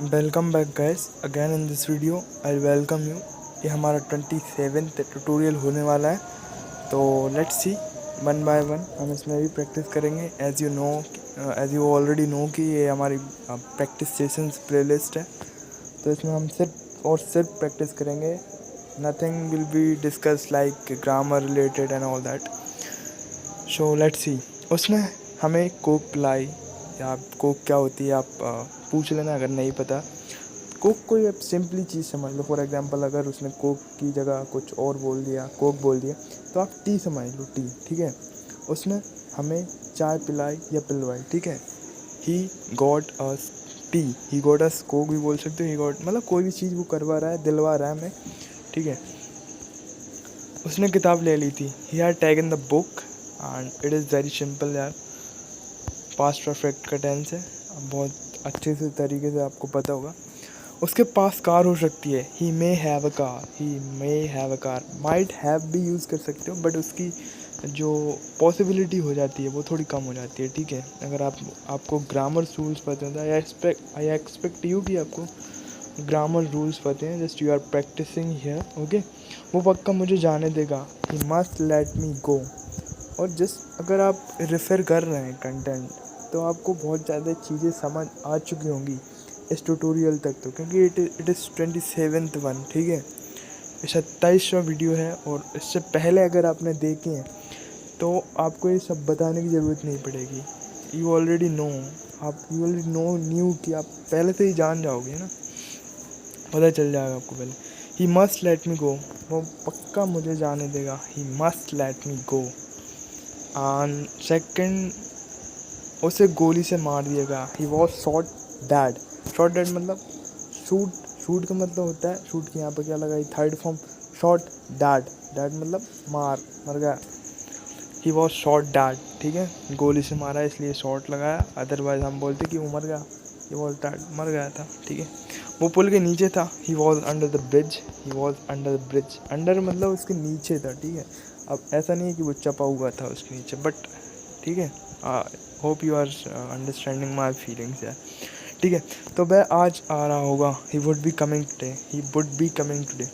Welcome back guys again in this video I welcome you. ये हमारा 27th tutorial होने वाला है, तो let's see one by one हम इसमें भी प्रैक्टिस करेंगे। एज यू ऑलरेडी नो कि ये हमारी प्रैक्टिस सेशंस प्लेलिस्ट है, तो इसमें हम सिर्फ और सिर्फ प्रैक्टिस करेंगे। Nothing will be discuss like grammar related and all that. So let's see. उसमें हमें कोक पिलाई या कोक क्या होती है आप पूछ लेना अगर नहीं पता। कोक कोई आप सिंपली चीज़ समझ लो। फॉर एग्जांपल अगर उसने कोक की जगह कुछ और बोल दिया, कोक बोल दिया, तो आप टी समझ लो, टी। ठीक है, उसने हमें चाय पिलाई या पिलवाई। ठीक है, he got us T, he got us Coke भी बोल सकते हो। ही गॉट मतलब कोई भी चीज़ वो करवा रहा है, दिलवा रहा है हमें। ठीक है, उसने किताब ले ली थी। He had taken the book and it is very simple यार, पास्ट परफेक्ट का टेंस है, बहुत अच्छे से तरीके से आपको पता होगा। उसके पास कार हो सकती है, he may have a car, he may have a car. Might have भी यूज़ कर सकते हो, बट उसकी जो पॉसिबिलिटी हो जाती है वो थोड़ी कम हो जाती है। ठीक है, अगर आपको ग्रामर रूल्स पता होता है, आई एक्सपेक्ट यू कि आपको ग्रामर रूल्स पते हैं, just you are practising here. Okay, वो पक्का मुझे जाने देगा, ही मस्ट लेट मी गो। और जस्ट अगर आप रेफ़र कर रहे हैं कंटेंट, तो आपको बहुत ज़्यादा चीज़ें समझ आ चुकी होंगी इस ट्यूटोरियल तक, तो क्योंकि इट इज़ 27th वन। ठीक है, ये 27वां वीडियो है, और इससे पहले अगर आपने देखे हैं तो आपको ये सब बताने की ज़रूरत नहीं पड़ेगी। यू ऑलरेडी नो, आप यू ऑलरेडी न्यू कि आप पहले से ही जान जाओगे ना, पता चल जाएगा आपको पहले। ही मस्ट लेट मी गो, वो पक्का मुझे जाने देगा। He must let me go. And second, उसे गोली से मार दिया गया। He was shot dad. Shot dad मतलब शूट, शूट का मतलब होता है, शूट के यहाँ पर क्या लगाई, third form, shot dad. Dad मतलब मर गया। He was shot dad. ठीक है, गोली से मारा इसलिए शॉट लगाया, अदरवाइज हम बोलते कि वो मर गया। ही वॉज डैड, मर गया था। ठीक है, वो पुल के नीचे था। He was under the bridge, he was under the bridge. Under मतलब उसके नीचे था। ठीक है, अब ऐसा नहीं है कि वो चपा हुआ था उसके नीचे, बट ठीक है, hope you are understanding my feelings यार। ठीक है, तो वह आज आ रहा होगा, he would be coming today, he would be coming today.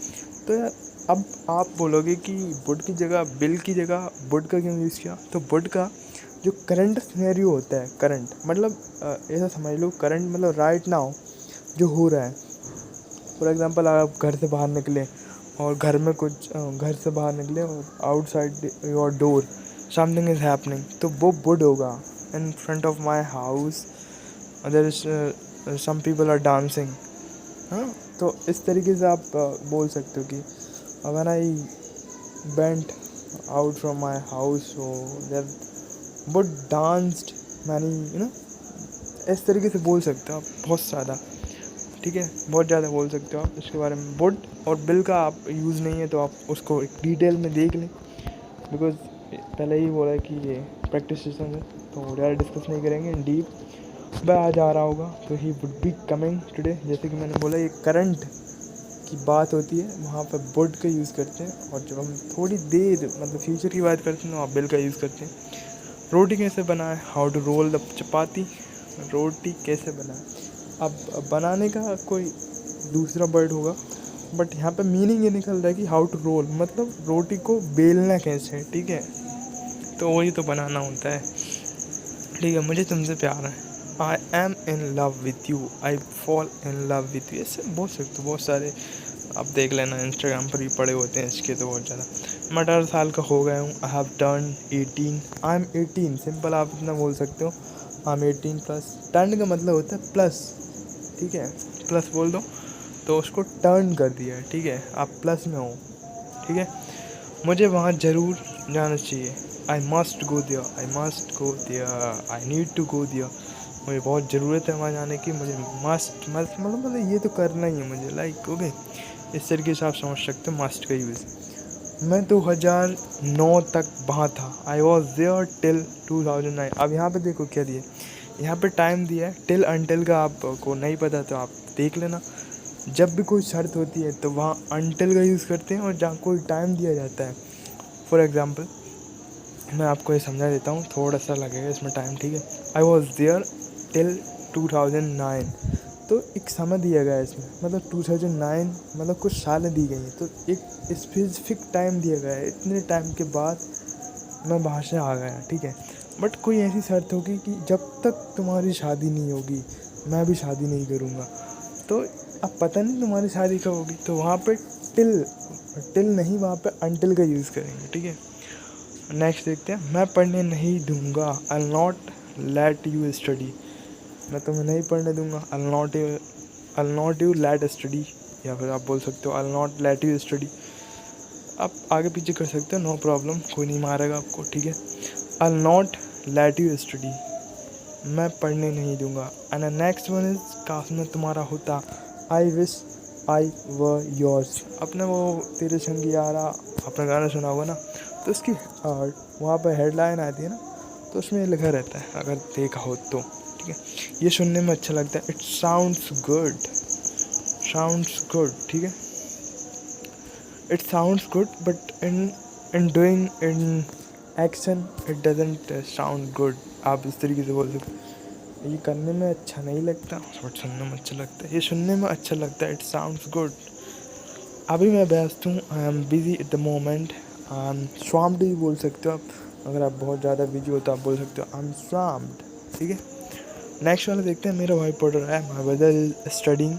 तो यार अब आप बोलोगे कि वुड की जगह, बिल की जगह वुड का क्यों यूज़ किया। तो वुड का जो करंट सिनेरियो होता है, करंट मतलब ऐसा समझ लो, करंट मतलब राइट नाउ जो हो रहा है। फॉर एग्जांपल आप घर से बाहर निकले और घर में कुछ घर से बाहर निकले और outside your door something is happening, तो वो वुड होगा। In front of my house there is some people are dancing. हाँ, तो इस तरीके से आप बोल सकते हो कि when I went out from my house, so there would danced many, इस तरीके से बोल सकते हो आप बहुत ज़्यादा। ठीक है, बहुत ज़्यादा बोल सकते हो आप इसके बारे में। वुड और बिल का आप यूज़ नहीं है, तो आप उसको एक डिटेल में देख लें, बिकॉज पहले ही बोला है कि ये प्रैक्टिस सेशन है, तो ज़्यादा डिस्कस नहीं करेंगे इन डीप। वह आज आ रहा होगा, तो ही वुड बी कमिंग टुडे। जैसे कि मैंने बोला, ये करंट की बात होती है, वहाँ पर वुड का यूज़ करते हैं, और जब हम थोड़ी देर मतलब फ्यूचर की बात करते हैं, तो वहाँ बिल का यूज़ करते हैं। रोटी कैसे बनाए, हाउ टू रोल द चपाती, रोटी कैसे बनाए। अब बनाने का कोई दूसरा वर्ड होगा, बट यहाँ पे मीनिंग ये निकल रहा है कि हाउ टू रोल मतलब रोटी को बेलना कैसे है। ठीक है, तो वही तो बनाना होता है। ठीक है, मुझे तुमसे प्यार है, I am in love with you, I fall in love with you. ऐसे बहुत सकते, बहुत सारे आप देख लेना, इंस्टाग्राम पर भी पड़े होते हैं इसके तो बहुत ज़्यादा। मैं 18 साल का हो गया हूँ, I have turn 18, I am 18, simple आप इतना बोल सकते हो, आई एम 18 प्लस। टर्न का मतलब होता है प्लस। ठीक है, प्लस बोल दो तो उसको टर्न कर दिया है। ठीक है, आप प्लस में हो। ठीक है, मुझे वहाँ ज़रूर जाना चाहिए, I must go there, I must go there, I need to go there. मुझे बहुत ज़रूरत है वहाँ जाने की, मुझे मस्ट मस्ट मतलब ये तो करना ही है मुझे, लाइक ओके, इस तरीके से आप समझ सकते हो मस्ट का यूज़। मैं 2009 तक वहाँ था, आई वॉज देयर टिल 2009। अब यहाँ पे देखो क्या दिया, यहाँ पे टाइम दिया है टिल अनटिल का, आपको नहीं पता तो आप देख लेना। जब भी कोई शर्त होती है तो वहाँ अनटिल का यूज़ करते हैं, और जहाँ कोई टाइम दिया जाता है, फॉर एग्ज़ाम्पल मैं आपको ये समझा देता हूँ, थोड़ा सा लगेगा इसमें टाइम। ठीक है, आई वॉज देयर टिल 2009, तो एक समय दिया गया है इसमें, मतलब 2009 मतलब कुछ सालें दी गई हैं, तो एक स्पेसिफिक टाइम दिया गया है, इतने टाइम के बाद मैं बाहर से आ गया, ठीक है। बट कोई ऐसी शर्त होगी कि जब तक तुम्हारी शादी नहीं होगी मैं भी शादी नहीं करूँगा। तो अब पता नहीं तुम्हारी शादी कब होगी, तो वहाँ पे टिल टिल नहीं, वहाँ पे अनटिल का यूज़ करेंगे, ठीक है। नेक्स्ट देखते हैं, मैं पढ़ने नहीं दूंगा, आई नॉट लेट यू स्टडी। मैं तुम्हें नहीं पढ़ने दूंगा, आई नॉट यू लेट स्टडी, या फिर आप बोल सकते हो आई नॉट लेट यू स्टडी। आप आगे पीछे कर सकते हो, नो प्रॉब्लम, कोई नहीं मारेगा आपको, ठीक है। आई नॉट लेट यू स्टडी, मैं पढ़ने नहीं दूंगा। एंड नेक्स्ट वन इज, काश में तुम्हारा होता, I wish I were yours. अपने वो तेरे संगी यारा आपने गाना सुना होगा ना, तो उसकी वहाँ पर हेडलाइन आती है ना, तो उसमें लिखा रहता है, अगर देखा हो तो, ठीक है। ये सुनने में अच्छा लगता है, इट साउंड्स गुड, ठीक है। It sounds good but in doing, in action it doesn't sound good. आप इस तरीके से बोल सकते, ये करने में अच्छा नहीं लगता बट सुनने में अच्छा लगता है, ये सुनने में अच्छा लगता है, इट साउंड्स गुड। अभी मैं व्यस्त हूँ, I am busy at the moment, I am swamped भी बोल सकते हो आप, अगर आप बहुत ज़्यादा बिजी हो तो आप बोल सकते हो आई एम स्वाम्ड, ठीक है। नेक्स्ट वाला देखते हैं, मेरा भाई पढ़ रहा है, my brother is studying,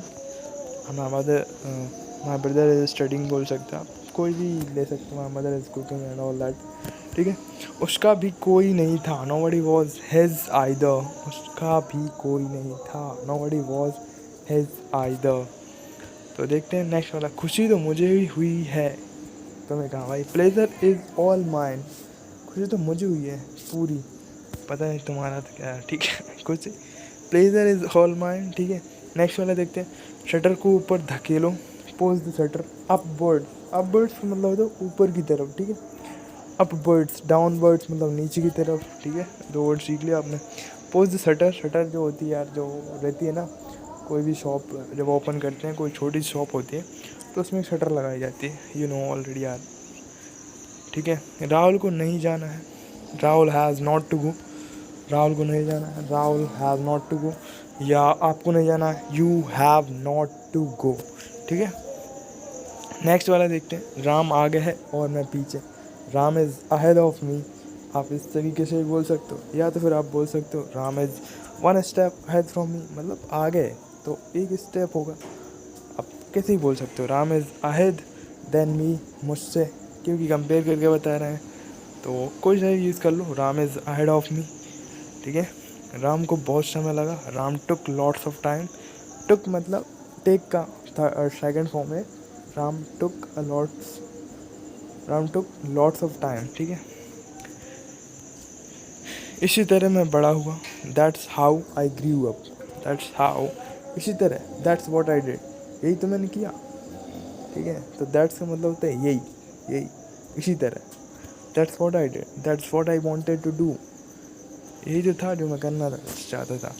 my brother is studying बोल सकते हो आप, कोई भी ले सकते हो, my mother is cooking and all that, ठीक है। उसका भी कोई नहीं था, नोबडी वॉज हिज आइदर, उसका भी कोई नहीं था, नोबडी वॉज हिज आइदर। तो देखते हैं नेक्स्ट वाला, खुशी तो मुझे ही हुई है, तो मैं कहा भाई, प्लेजर इज़ ऑल माइन, खुशी तो मुझे हुई है पूरी, पता नहीं तुम्हारा तो क्या है, ठीक है। कुछ प्लेजर इज़ ऑल माइन, ठीक है। नेक्स्ट वाला देखते हैं, शटर को ऊपर धकेलो, push the shutter upwards, upwards मतलब होता है ऊपर की तरफ, ठीक है। अपवर्ड्स, डाउनवर्ड्स मतलब नीचे की तरफ, ठीक है। दो वर्ड सीख लिया आपने। पोज द शटर, शटर जो होती है यार, जो रहती है ना, कोई भी शॉप जब ओपन करते हैं, कोई छोटी सी शॉप होती है तो उसमें शटर लगाई जाती है, यू नो ऑलरेडी यार, ठीक है। राहुल को नहीं जाना है, Rahul has not to go, Rahul को नहीं जाना है, Rahul has not to go, या आपको नहीं जाना है, you have not to go, ठीक है। नेक्स्ट वाला देखते हैं, राम आगे है और मैं पीछे, राम इज़ अहेड ऑफ मी, आप इस तरीके से भी बोल सकते हो, या तो फिर आप बोल सकते हो Ram is one step ahead from me, मतलब आगे तो एक स्टेप होगा, आप कैसे ही बोल सकते हो, Ram is ahead than me, मुझसे, क्योंकि कंपेयर करके बता रहे हैं, तो कोई सा यूज़ कर लो, Ram is ahead of me, ठीक है। राम को बहुत समय लगा, Ram took lots of time, took मतलब टेक का सेकंड फॉर्म है, Ram took lots of time, ठीक है। इसी तरह मैं बड़ा हुआ, that's how I grew up, that's how, इसी तरह, दैट्स व्हाट आई डिड, यही तो मैंने किया, ठीक है। तो दैट्स का मतलब होता है यही, इसी तरह, that's what I did, that's what I wanted to do, यही जो था जो मैं करना चाहता था,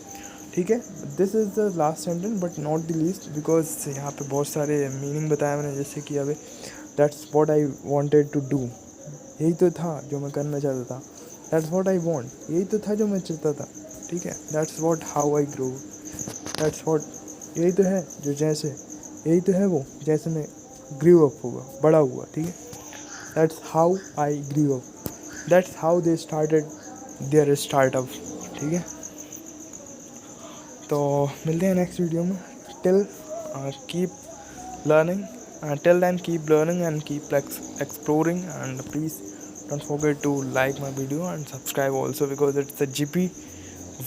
ठीक है। This is the last sentence but not the least, because यहाँ पे बहुत सारे मीनिंग बताया मैंने, जैसे कि अभी that's what I wanted to do, यही तो था जो मैं करना चाहता था, दैट्स व्हाट आई वांट, यही तो था जो मैं चाहता था, ठीक है। That's what how I grow, that's what, यही तो है जो जैसे, यही तो है वो जैसे मैं ग्रू अप हुआ, बड़ा हुआ, ठीक है। That's how I grew up, that's how they started their startup, ठीक है। तो मिलते हैं नेक्स्ट वीडियो में, till keep learning, till then keep learning and keep exploring, and please don't forget to like my video and subscribe also, because it's a GP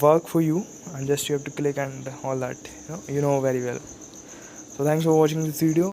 work for you, and just you have to click and all that, you know very well. So thanks for watching this video.